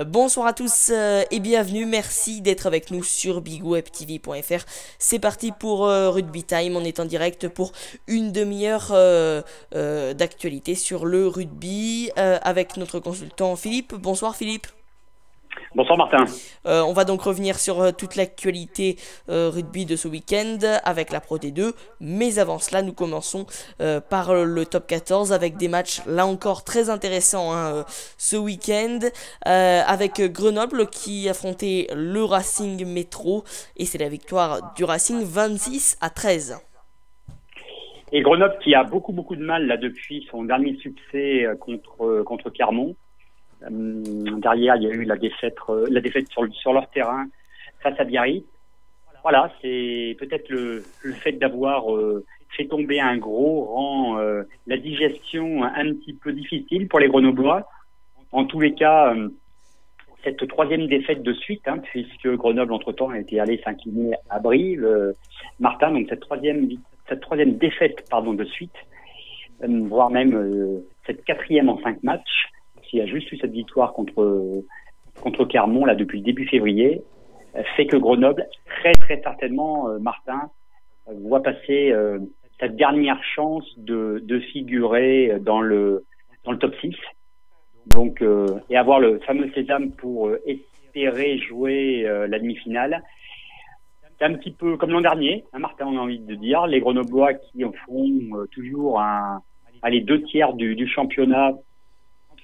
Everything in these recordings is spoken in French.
Bonsoir à tous et bienvenue, merci d'être avec nous sur bigwebtv.fr. C'est parti pour Rugby Time, on est en direct pour une demi-heure d'actualité sur le rugby avec notre consultant Philippe. Bonsoir Philippe. Bonsoir Martin. On va donc revenir sur toute l'actualité rugby de ce week-end avec la Pro D2. Mais avant cela, nous commençons par le top 14 avec des matchs là encore très intéressants ce week-end. Avec Grenoble qui affrontait le Racing Métro. Et c'est la victoire du Racing 26-13. Et Grenoble qui a beaucoup de mal là depuis son dernier succès contre Clermont. Derrière, il y a eu la défaite sur leur terrain face à Biarritz. Voilà, c'est peut-être le fait d'avoir fait tomber un gros rend la digestion un petit peu difficile pour les Grenoblois. En tous les cas, cette troisième défaite de suite, puisque Grenoble entre-temps a été allé s'incliner à Brive, Martin. Donc cette troisième défaite de suite, voire même cette quatrième en 5 matchs. Qui a juste eu cette victoire contre Clermont là depuis le début février, fait que Grenoble, très certainement, Martin, voit passer sa dernière chance de figurer dans le top 6. Donc, et avoir le fameux sésame pour espérer jouer la demi-finale. C'est un petit peu comme l'an dernier, Martin, on a envie de dire. Les Grenoblois qui en font toujours les 2/3 du championnat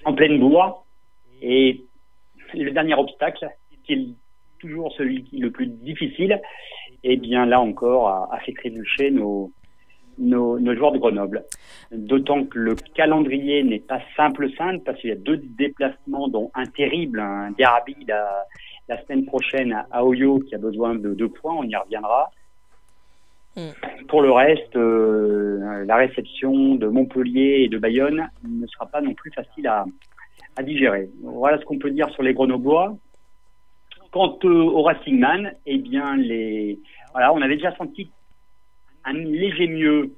en pleine bourre, et le dernier obstacle, qui est toujours celui qui est le plus difficile, et bien là encore a fait trébucher nos joueurs de Grenoble. D'autant que le calendrier n'est pas simple, parce qu'il y a 2 déplacements, dont un terrible, un derby la semaine prochaine à Oyo qui a besoin de 2 points, on y reviendra. Pour le reste, la réception de Montpellier et de Bayonne ne sera pas non plus facile à digérer. Voilà ce qu'on peut dire sur les Grenoblois. Quant au Racing Man, eh bien on avait déjà senti un léger mieux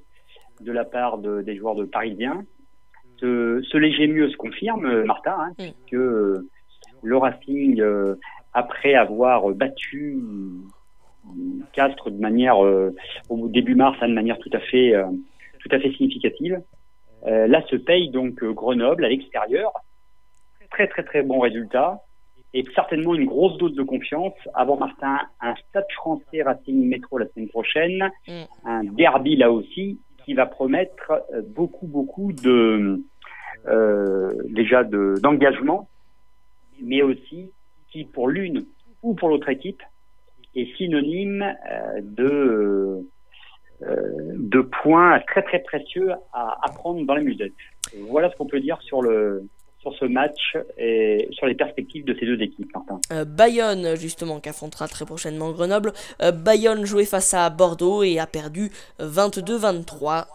de la part des joueurs de Parisiens. Ce léger mieux se confirme, Martin, puisque le Racing, après avoir battu Castres de manière au début mars, de manière tout à fait significative. Là se paye donc Grenoble à l'extérieur. Très bon résultat, et certainement une grosse dose de confiance avant, Martin, un Stade Français Racing Métro la semaine prochaine, un derby là aussi qui va promettre beaucoup d'engagement, mais aussi qui pour l'une ou pour l'autre équipe est synonyme de points très précieux à prendre dans la musette. Voilà ce qu'on peut dire sur ce match et sur les perspectives de ces 2 équipes, Martin. Bayonne, justement, qui affrontera très prochainement Grenoble. Bayonne jouait face à Bordeaux et a perdu 22-23.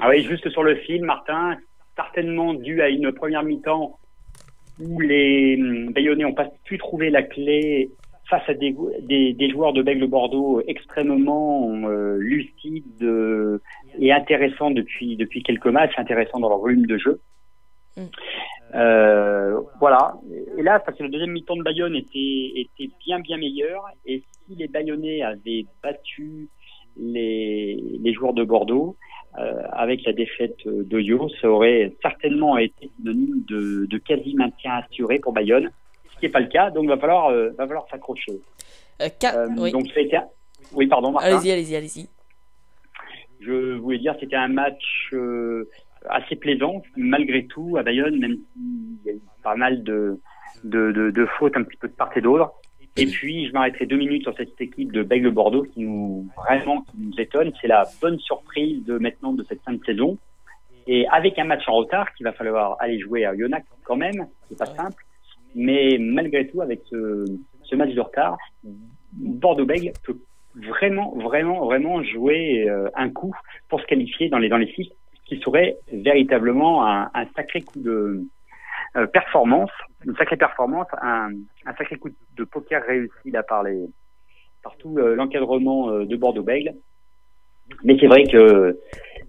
Ah oui, juste sur le fil, Martin, certainement dû à une première mi-temps où les Bayonnais n'ont pas pu trouver la clé face à des joueurs de Bègles Bordeaux extrêmement lucides et intéressants depuis quelques matchs, intéressants dans leur volume de jeu. Voilà. Et là, parce que le deuxième mi-temps de Bayonne était bien meilleur, et si les Bayonnais avaient battu les joueurs de Bordeaux avec la défaite d'Oyo, ça aurait certainement été synonyme de quasi maintien assuré pour Bayonne, ce qui n'est pas le cas. Donc va falloir s'accrocher. Oui. Donc ça a été... Oui, pardon, Martin. Allez-y. Je voulais dire, c'était un match assez plaisant malgré tout à Bayonne, même s'il y a eu pas mal de fautes un petit peu de part et d'autre. Et puis je m'arrêterai 2 minutes sur cette équipe de Bègles Bordeaux qui nous étonne. C'est la bonne surprise de cette fin de saison, et avec un match en retard qu'il va falloir aller jouer à Oyonnax quand même, c'est pas simple, mais malgré tout, avec ce match de retard, Bordeaux-Bègles peut vraiment jouer un coup pour se qualifier dans les 6, qui serait véritablement un sacré coup de performance, un sacré coup de poker réussi là par tout l'encadrement de Bordeaux-Bègles. Mais c'est vrai que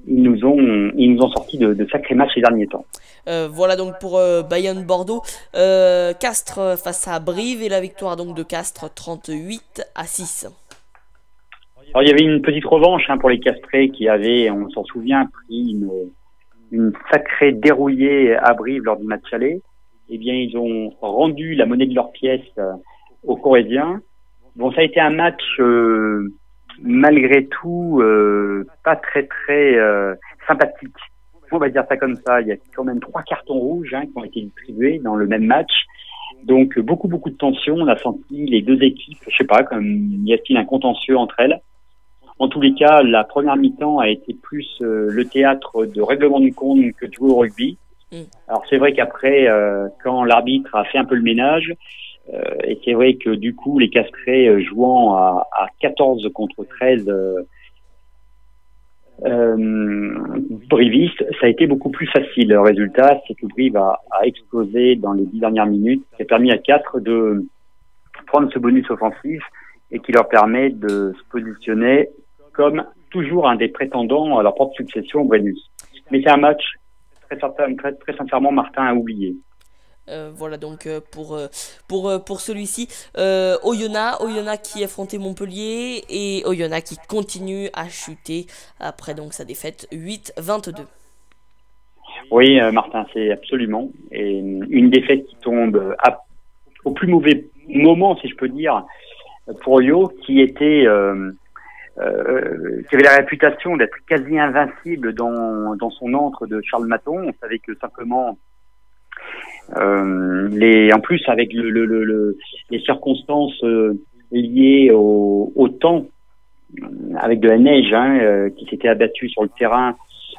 ils nous ont sorti de sacrés matchs ces derniers temps. Voilà donc pour Bayonne-Bordeaux. Castres face à Brive et la victoire donc de Castres 38-6. Alors il y avait une petite revanche pour les Castrés qui avaient, on s'en souvient, pris une sacrée dérouillée à Brive lors du match aller. Eh bien ils ont rendu la monnaie de leur pièce aux Corésiens. Bon, ça a été un match malgré tout pas très sympathique. On va dire ça comme ça. Il y a quand même 3 cartons rouges qui ont été distribués dans le même match. Donc beaucoup de tension. On a senti les deux équipes, je sais pas, comme y a-t-il un contentieux entre elles. En tous les cas, la première mi-temps a été plus le théâtre de règlement du compte que de jouer au rugby. Alors c'est vrai qu'après, quand l'arbitre a fait un peu le ménage, et c'est vrai que du coup les Castrés jouant à 14 contre 13 brivistes, ça a été beaucoup plus facile. Le résultat, c'est que Brive a explosé dans les 10 dernières minutes, qui a permis à 4 de prendre ce bonus offensif et qui leur permet de se positionner comme toujours un des prétendants à leur propre succession au Brennus. Mais c'est un match très sincèrement Martin a oublié. Voilà donc pour celui-ci. Oyonnax qui affrontait Montpellier et Oyonnax qui continue à chuter après donc sa défaite 8-22. Oui, Martin, c'est absolument. Et une défaite qui tombe au plus mauvais moment, si je peux dire, pour Oyo, qui avait la réputation d'être quasi invincible dans son antre de Charles Maton. On savait que simplement en plus avec les circonstances liées au temps, avec de la neige qui s'était abattue sur le terrain,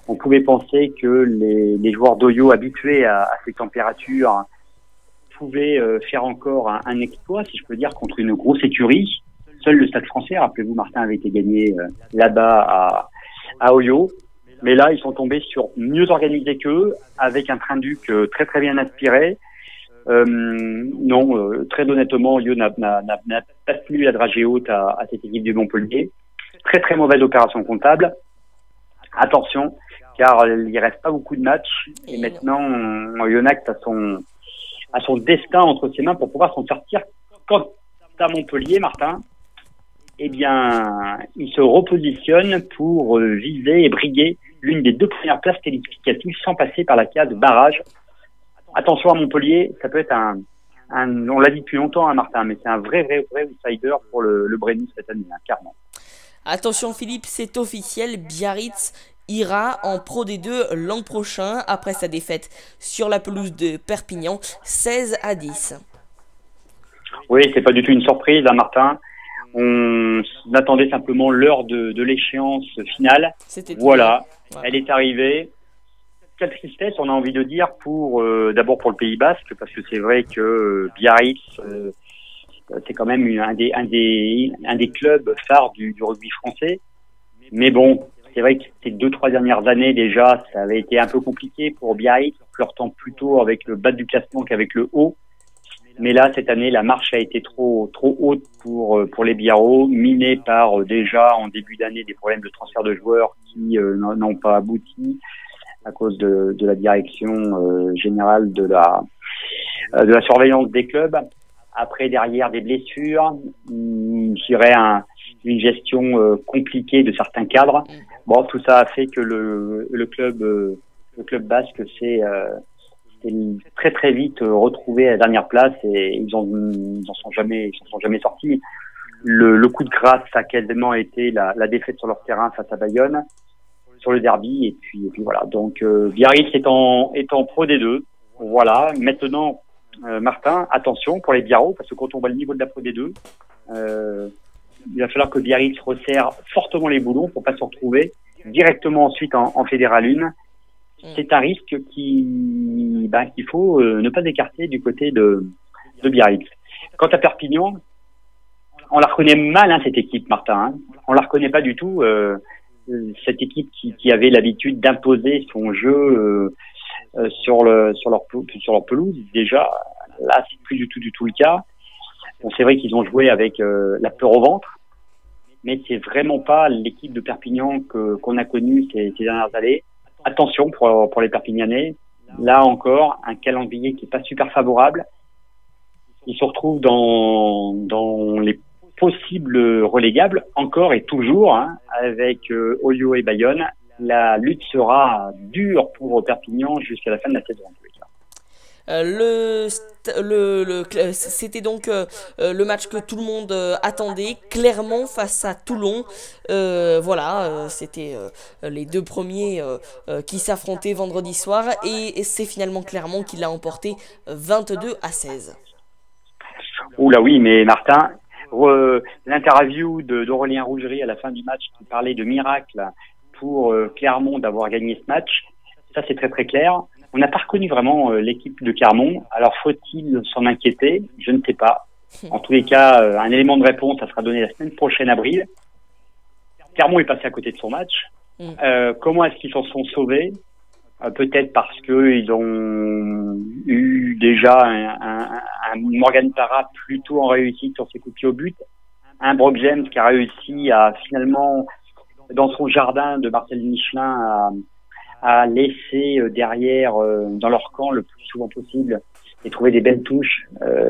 on pouvait penser que les joueurs d'Oyo habitués à ces températures pouvaient faire encore un exploit, si je peux dire, contre une grosse écurie. Seul le Stade Français, rappelez-vous, Martin, avait été gagné là-bas à Oyo. Mais là, ils sont tombés sur mieux organisé qu'eux, avec un train-duc très bien aspiré. Très honnêtement, Oyo n'a pas tenu la dragée haute à cette équipe du Montpellier. Très mauvaise opération comptable. Attention, car il reste pas beaucoup de matchs. Et maintenant, Oyonnax a son destin entre ses mains pour pouvoir s'en sortir. Quant à Montpellier, Martin, eh bien, il se repositionne pour viser et briguer l'une des 2 premières places qualificatives sans passer par la case barrage. Attention à Montpellier, ça peut être on l'a dit depuis longtemps, Martin, mais c'est un vrai outsider pour le Brennus cette année, clairement. Attention Philippe, c'est officiel, Biarritz ira en Pro D2 l'an prochain après sa défaite sur la pelouse de Perpignan, 16-10. Oui, c'est pas du tout une surprise, Martin. On attendait simplement l'heure de l'échéance finale. Voilà, elle est arrivée. Quelle tristesse, on a envie de dire, d'abord pour le Pays Basque, parce que c'est vrai que Biarritz, c'est quand même un des clubs phares du rugby français. Mais bon, c'est vrai que ces 2-3 dernières années déjà, ça avait été un peu compliqué pour Biarritz, flirtant plutôt avec le bas du classement qu'avec le haut. Mais là, cette année, la marche a été trop haute pour les Biarros, minée par déjà en début d'année des problèmes de transfert de joueurs qui n'ont pas abouti à cause de la direction générale de la surveillance des clubs. Après, derrière, des blessures, je dirais une gestion compliquée de certains cadres. Bon, tout ça a fait que le club basque s'est très vite retrouvé à la dernière place et ils en sont jamais sortis. Le coup de grâce a quasiment été la défaite sur leur terrain face à Bayonne sur le derby et puis voilà. Donc Biarritz est en Pro D2. Voilà. Maintenant, Martin, attention pour les Biarros parce que quand on voit le niveau de la Pro D2, il va falloir que Biarritz resserre fortement les boulons pour pas se retrouver directement ensuite en Fédéral 1. C'est un risque qu'il faut ne pas écarter du côté de Biarritz. Quant à Perpignan, on la reconnaît mal cette équipe, Martin. On la reconnaît pas du tout. Cette équipe qui avait l'habitude d'imposer son jeu sur leur pelouse. Déjà, là, c'est plus du tout le cas. Bon, c'est vrai qu'ils ont joué avec la peur au ventre. mais c'est vraiment pas l'équipe de Perpignan qu'on a connue ces dernières années. Attention pour les Perpignanais, là encore, un calendrier qui est pas super favorable. Ils se retrouvent dans les possibles relégables, encore et toujours, hein, avec Oyo et Bayonne. La lutte sera dure pour Perpignan jusqu'à la fin de la saison. C'était donc le match que tout le monde attendait, Clermont face à Toulon. C'était les deux premiers qui s'affrontaient vendredi soir et c'est finalement Clermont qui l'a emporté 22-16. Oula oui, mais Martin, l'interview d'Aurélien Rougerie à la fin du match qui parlait de miracle pour Clermont d'avoir gagné ce match, ça c'est très très clair. On n'a pas reconnu vraiment l'équipe de Clermont. Alors, faut-il s'en inquiéter? Je ne sais pas. En tous les cas, un élément de réponse, ça sera donné la semaine prochaine, avril. Clermont est passé à côté de son match. Comment est-ce qu'ils s'en sont sauvés? Peut-être parce qu'ils ont eu déjà un Morgan Parra plutôt en réussite sur ses coups de pied au but. Un Brock James qui a réussi à finalement, dans son jardin de Marcel Michelin, à laisser derrière, dans leur camp le plus souvent possible, et trouver des belles touches,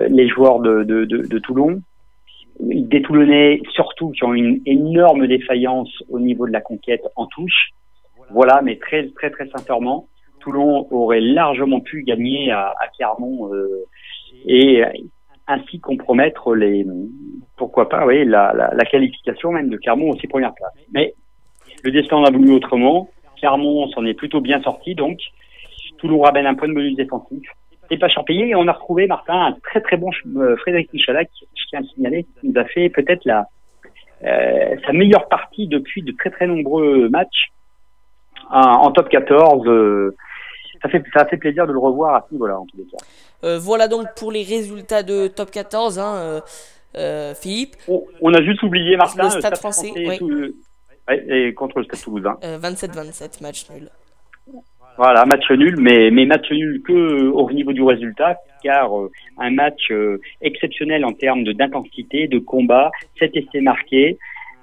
les joueurs de Toulon. Des Toulonnais, surtout, qui ont une énorme défaillance au niveau de la conquête en touche. Voilà, mais très, très, très sincèrement, Toulon aurait largement pu gagner à Clermont, et ainsi compromettre pourquoi pas, oui, la qualification même de Clermont aux 6 premières places. Mais le destin en a voulu autrement. Clermont s'en est plutôt bien sorti, donc Toulon ramène un point de bonus défensif. C'est pas cher payé et on a retrouvé, Martin, un très très bon Frédéric Michalak, je tiens à le signaler, qui nous a fait peut-être sa meilleure partie depuis de très très nombreux matchs en top 14. Ça fait plaisir de le revoir à ce niveau-là, en tous les cas. Voilà donc pour les résultats de top 14, Philippe. On a juste oublié, Martin, le Stade français, oui. Et contre le Stade Toulousain. 27-27, match nul. Voilà, match nul, mais match nul que au niveau du résultat, car un match exceptionnel en termes d'intensité, de combat, 7 essais marqués,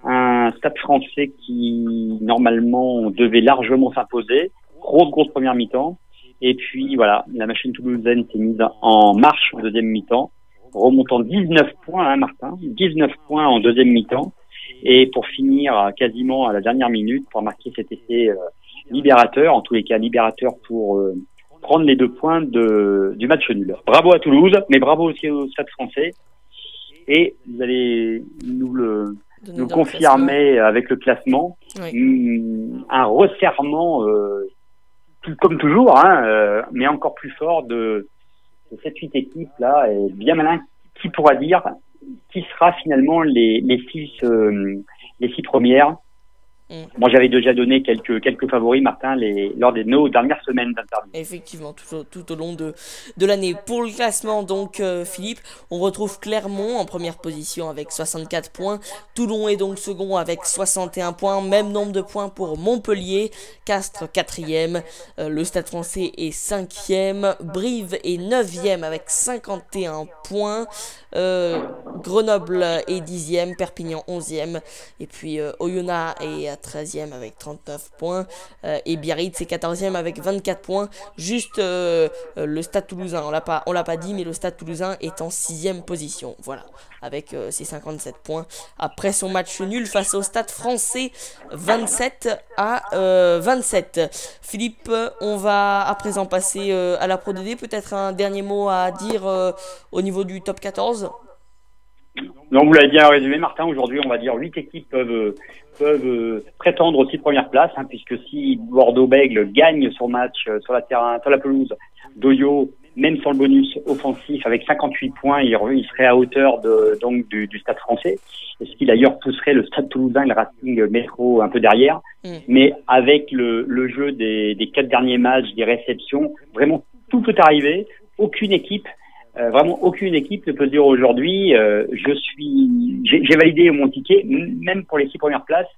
un Stade français qui normalement devait largement s'imposer, grosse première mi-temps, et puis voilà, la machine toulousaine s'est mise en marche en deuxième mi-temps, remontant 19 points, Martin, 19 points en deuxième mi-temps. Et pour finir quasiment à la dernière minute, pour marquer cet essai libérateur, en tous les cas libérateur pour prendre les 2 points du match nul. Bravo à Toulouse, mais bravo aussi au Stade français. Et vous allez nous confirmer avec le classement, oui. Un resserrement, comme toujours, mais encore plus fort de cette 8 équipes là, et bien malin, qui pourra dire qui sera finalement les 6 premières. Moi, j'avais déjà donné quelques favoris, Martin, lors de nos dernières semaines d'interview. Effectivement, tout au long de l'année. Pour le classement, donc, Philippe, on retrouve Clermont en première position avec 64 points. Toulon est donc second avec 61 points. Même nombre de points pour Montpellier. Castres, 4e. Le Stade français est 5e. Brive est 9e avec 51 points. Grenoble est 10e. Perpignan, 11e. Et puis, Oyonnax est à 13e avec 39 points et Biarritz est 14e avec 24 points. Juste le Stade Toulousain, on l'a pas dit, mais le Stade Toulousain est en 6e position, voilà, avec ses 57 points après son match nul face au Stade français 27-27. Philippe, on va à présent passer à la Pro D2. Peut-être un dernier mot à dire au niveau du top 14? Non, vous l'avez bien résumé, Martin. Aujourd'hui, on va dire 8 équipes peuvent prétendre aux 6 premières places, puisque si Bordeaux-Bègles gagne son match sur la pelouse d'Oyo, même sans le bonus offensif, avec 58 points, il serait à hauteur du Stade français, ce qui d'ailleurs pousserait le Stade toulousain et le Racing Métro un peu derrière. Mais avec le jeu des 4 derniers matchs, des réceptions, vraiment tout peut arriver. Aucune équipe ne peut dire aujourd'hui j'ai validé mon ticket, même pour les 6 premières places.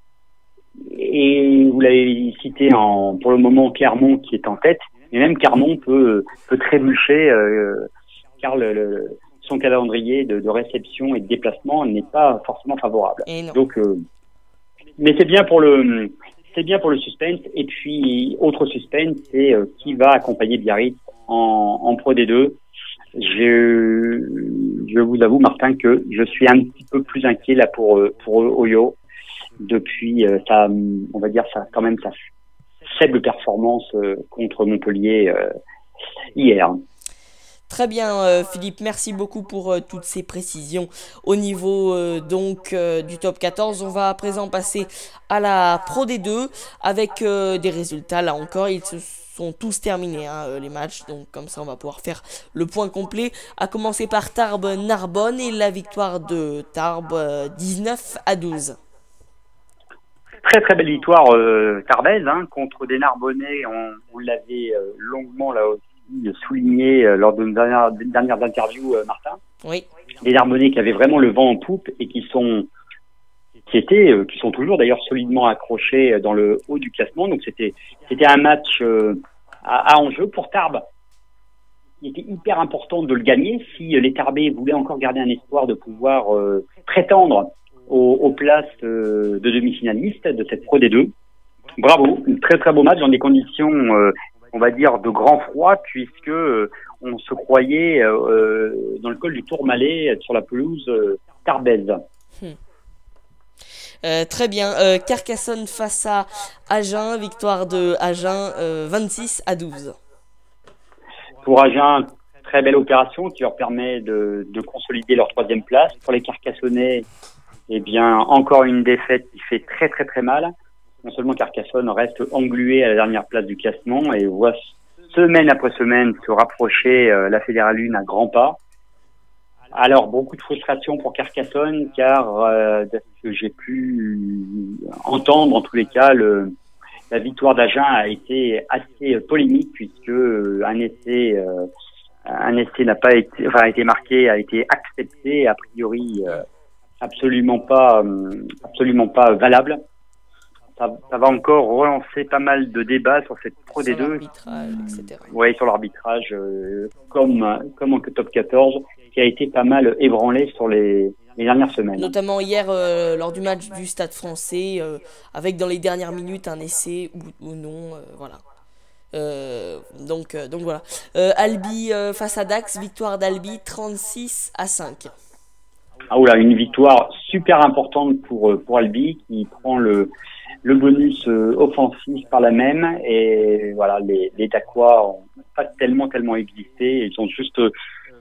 Et vous l'avez cité pour le moment Clermont qui est en tête, mais même Clermont peut trébucher car son calendrier de réception et de déplacement n'est pas forcément favorable. Donc Mais c'est bien pour le suspense. Et puis, autre suspense, c'est qui va accompagner Biarritz en Pro D2. Je vous avoue, Martin, que je suis un petit peu plus inquiet là pour Oyo depuis on va dire ça, quand même sa faible performance contre Montpellier hier. Très bien, Philippe, merci beaucoup pour toutes ces précisions au niveau du top 14. On va à présent passer à la Pro D2 avec des résultats. Là encore, ils se sont tous terminés, les matchs. Donc comme ça, on va pouvoir faire le point complet. À commencer par Tarbes-Narbonne et la victoire de Tarbes 19-12. Très très belle victoire tarbaise contre des Narbonnais. On l'avait longuement là aussi souligné lors de nos dernières interviews, Martin. Oui. Des Narbonnais qui avaient vraiment le vent en poupe et qui sont toujours d'ailleurs solidement accrochés dans le haut du classement. Donc c'était un match à enjeu pour Tarbes. Il était hyper important de le gagner si les Tarbais voulaient encore garder un espoir de pouvoir prétendre aux places de demi-finalistes de cette Pro D2. Bravo, un très très beau match dans des conditions, on va dire, de grand froid, puisque on se croyait dans le col du Tourmalet sur la pelouse tarbaise. Très bien, Carcassonne face à Agen, victoire de Agen 26-12. Pour Agen, très belle opération qui leur permet de consolider leur troisième place. Pour les Carcassonnais, eh bien, encore une défaite qui fait très très très mal. Non seulement Carcassonne reste englué à la dernière place du classement et voit semaine après semaine se rapprocher la Fédérale 1 à grands pas. Alors, beaucoup de frustration pour Carcassonne, car de ce que j'ai pu entendre, en tous les cas, la victoire d'Agen a été assez polémique, puisque un essai n'a pas été, enfin, a été marqué, a été accepté, a priori absolument pas valable. Ça va encore relancer pas mal de débats sur cette Pro D2. Sur l'arbitrage, etc. Oui, sur l'arbitrage, comme en top 14, qui a été pas mal ébranlé sur les dernières semaines. Notamment hier, lors du match du Stade Français, avec dans les dernières minutes un essai ou non, voilà. Donc voilà. Albi face à Dax, victoire d'Albi 36-5. Ah oula, une victoire super importante pour Albi qui prend le bonus offensif par la même, et voilà, les Dacquois ont pas tellement existé. Ils ont juste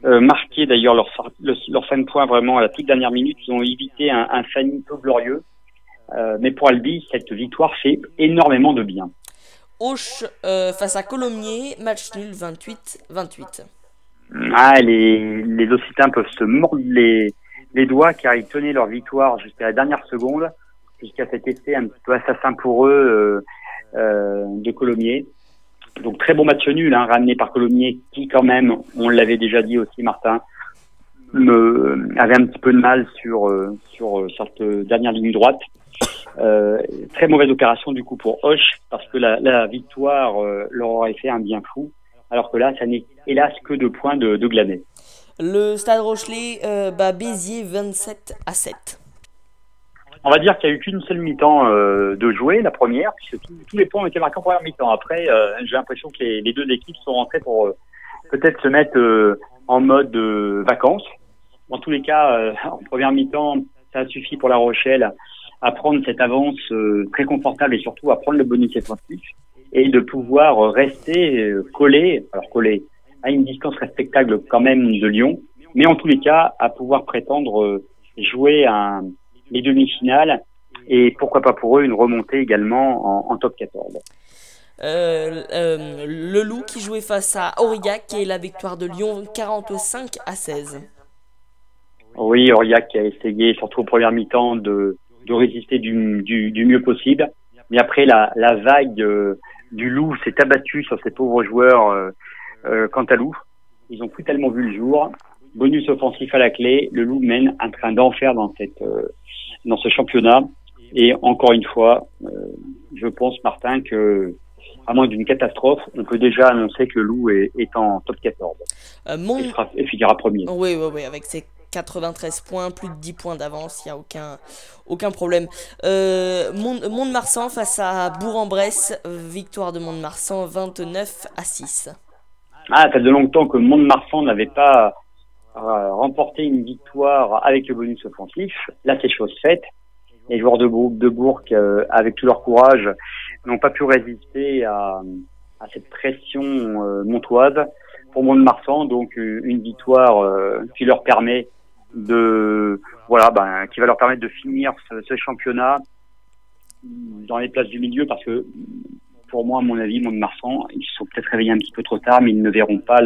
marqué d'ailleurs leur fin de point vraiment à la toute dernière minute. Ils ont évité un finito glorieux, mais pour Albi, cette victoire fait énormément de bien. Auch face à Colomiers, match nul 28-28. Ah, les Occitans peuvent se mordre les doigts, car ils tenaient leur victoire jusqu'à la dernière seconde, jusqu'à cet essai un petit peu assassin pour eux de Colomiers. Donc très bon match nul, ramené par Colomiers, qui quand même, on l'avait déjà dit aussi, Martin, avait un petit peu de mal sur cette dernière ligne droite. Très mauvaise opération du coup pour Auch, parce que la victoire leur aurait fait un bien fou, alors que là, ça n'est hélas que 2 points de glané. Le Stade Rochelais bat Béziers 27-7. On va dire qu'il n'y a eu qu'une seule mi-temps de jouer, la première, puisque tous les points ont été marqués en première mi-temps. Après, j'ai l'impression que les deux équipes sont rentrées pour peut-être se mettre en mode vacances. En tous les cas, en première mi-temps, ça a suffi pour La Rochelle à prendre cette avance très confortable et surtout à prendre le bonus offensif et de pouvoir rester collé à une distance respectable quand même de Lyon, mais en tous les cas à pouvoir prétendre jouer les demi-finales et pourquoi pas pour eux une remontée également en top 14. Le Loup qui jouait face à Aurillac et la victoire de Lyon 45-16. Oui, Aurillac qui a essayé surtout aux premières mi-temps de résister du mieux possible, mais après la vague du Loup s'est abattue sur ces pauvres joueurs quant à Loup. Ils ont plus tellement vu le jour. Bonus offensif à la clé, le Loup mène un train d'enfer dans ce championnat. Et encore une fois, je pense, Martin, que à moins d'une catastrophe, on peut déjà annoncer que le Loup est en top 14 et finira premier. Oui, avec ses 93 points, plus de 10 points d'avance, il n'y a aucun problème. Mont-de-Marsan face à Bourg-en-Bresse, victoire de Mont-de-Marsan 29-6. Ah, ça fait longtemps que Mont-de-Marsan n'avait pas remporté une victoire avec le bonus offensif. Là, c'est chose faite. Les joueurs de Bourg, avec tout leur courage, n'ont pas pu résister à cette pression montoise. Pour Mont-de-Marsan, donc une victoire qui leur permet qui va leur permettre de finir ce championnat dans les places du milieu, parce que pour moi, à mon avis, Mont-de-Marsan, ils se sont peut-être réveillés un petit peu trop tard, mais ils ne verront pas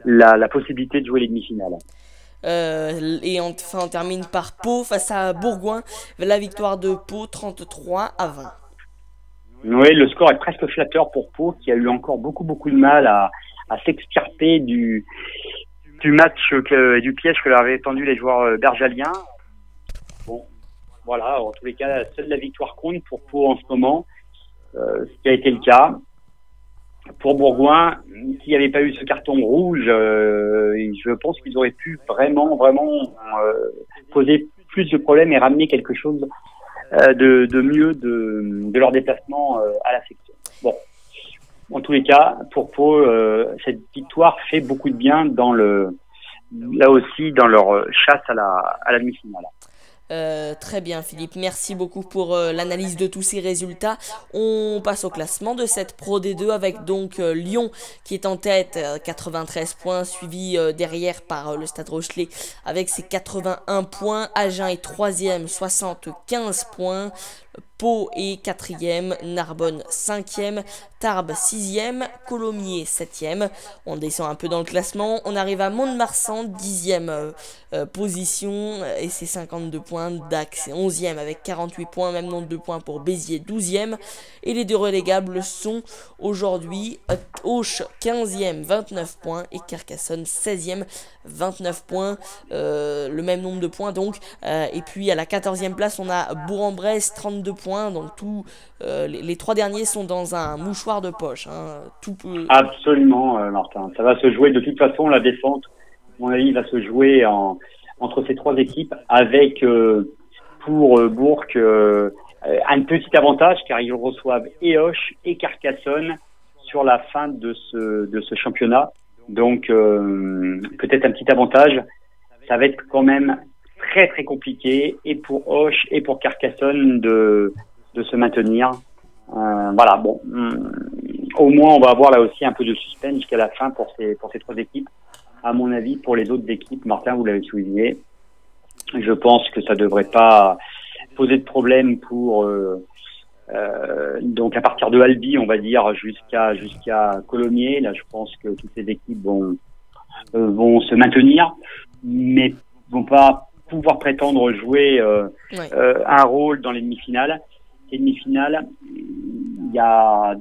la possibilité de jouer les demi-finales. Et enfin, on termine par Pau face à Bourgoin, la victoire de Pau 33-20. Oui, le score est presque flatteur pour Pau, qui a eu encore beaucoup de mal à s'extirper du match du piège que leur avaient tendu les joueurs bergaliens. Bon, voilà, en tous les cas, seule la victoire compte pour Pau en ce moment, ce qui a été le cas. Pour Bourgoin, s'il n'y avait pas eu ce carton rouge, je pense qu'ils auraient pu vraiment poser plus de problèmes et ramener quelque chose de mieux de leur déplacement à la section. Bon, en tous les cas, pour Pau, cette victoire fait beaucoup de bien là aussi dans leur chasse à la demi-finale. Très bien Philippe, merci beaucoup pour l'analyse de tous ces résultats. On passe au classement de cette Pro D2 avec donc Lyon qui est en tête, 93 points, suivi derrière par le Stade Rochelais avec ses 81 points. Agen est 3e, 75 points. Pau est 4e, Narbonne 5e, Tarbes 6e, Colomiers 7e. On descend un peu dans le classement, on arrive à Mont-de-Marsan 10e position et c'est 52 points. Dax est 11e avec 48 points, même nombre de points pour Béziers 12e. Et les deux relégables sont aujourd'hui Auch 15e 29 points et Carcassonne 16e 29 points, le même nombre de points donc. Et puis à la 14e place on a Bourg-en-Bresse 32 points. Donc les trois derniers sont dans un mouchoir de poche. Tout peut... Absolument, Martin. Ça va se jouer de toute façon, la descente, à mon avis, va se jouer entre ces trois équipes avec pour Bourg un petit avantage car ils reçoivent et Auch et Carcassonne sur la fin de ce championnat. Donc peut-être un petit avantage. Ça va être quand même très compliqué et pour Auch et pour Carcassonne de se maintenir. Voilà, bon, au moins on va avoir là aussi un peu de suspense jusqu'à la fin pour ces trois équipes. À mon avis, pour les autres équipes, Martin, vous l'avez souligné, je pense que ça devrait pas poser de problème pour donc à partir de Albi, on va dire jusqu'à Colomiers. Là, je pense que toutes les équipes vont se maintenir, mais vont pas pouvoir prétendre jouer un rôle dans les demi-finales. Les demi-finales, il y a,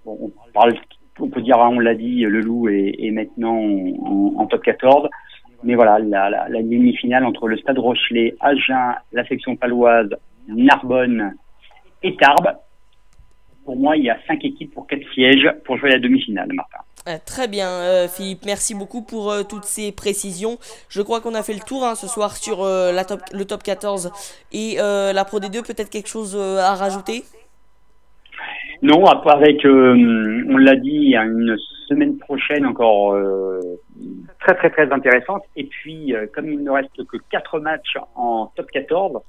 bon, on peut dire, on l'a dit, le Loup est maintenant en top 14. Mais voilà, la demi-finale entre le Stade Rochelais, Agen, la section paloise, Narbonne et Tarbes. Pour moi, il y a 5 équipes pour 4 sièges pour jouer la demi-finale, Martin. Très bien Philippe, merci beaucoup pour toutes ces précisions. Je crois qu'on a fait le tour ce soir sur le top 14 et la Pro D2. Peut-être quelque chose à rajouter? Non, avec, on l'a dit, il y a une semaine prochaine encore très intéressante. Et puis, comme il ne reste que 4 matchs en top 14,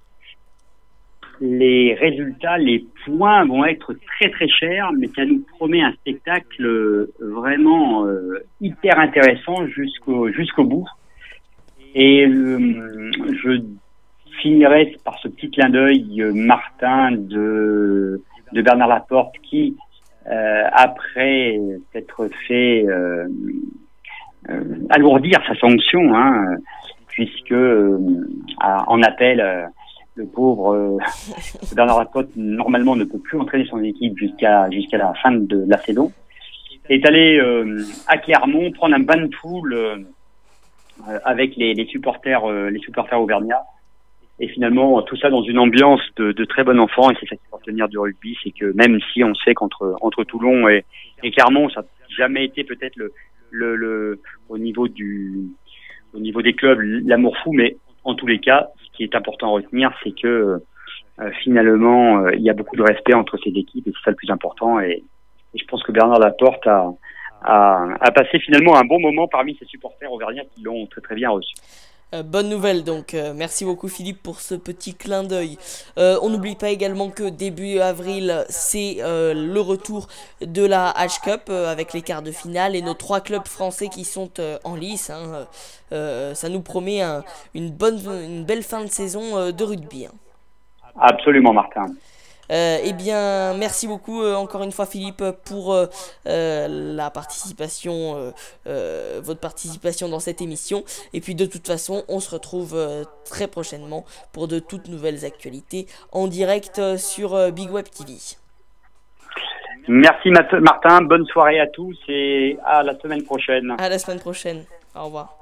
les résultats, les points vont être très chers, mais ça nous promet un spectacle vraiment hyper intéressant jusqu'au bout. Et je finirai par ce petit clin d'œil, Martin, de Bernard Laporte, qui, après s'être fait alourdir sa sanction, puisque en appel, le pauvre Bernard Laporte, normalement, ne peut plus entraîner son équipe jusqu'à la fin de la saison, est allé à Clermont prendre un bain de foule avec les supporters auvergnats. Et finalement, tout ça dans une ambiance de très bon enfant. Et c'est ça qui va tenir du rugby, c'est que même si on sait qu'entre Toulon et Clermont, ça n'a jamais été peut-être le au niveau au niveau des clubs l'amour fou, mais en tous les cas, ce qui est important à retenir, c'est que finalement, il y a beaucoup de respect entre ces équipes et c'est ça le plus important. Et je pense que Bernard Laporte a passé finalement un bon moment parmi ses supporters auvergnats qui l'ont très très bien reçu. Bonne nouvelle donc, merci beaucoup Philippe pour ce petit clin d'œil. On n'oublie pas également que début avril c'est le retour de la H Cup avec les quarts de finale et nos 3 clubs français qui sont en lice. Ça nous promet une belle fin de saison de rugby. Absolument Martin. Eh bien, merci beaucoup encore une fois Philippe pour la participation, votre participation dans cette émission. Et puis de toute façon, on se retrouve très prochainement pour de toutes nouvelles actualités en direct sur Big Web TV. Merci Martin, bonne soirée à tous et à la semaine prochaine. À la semaine prochaine, au revoir.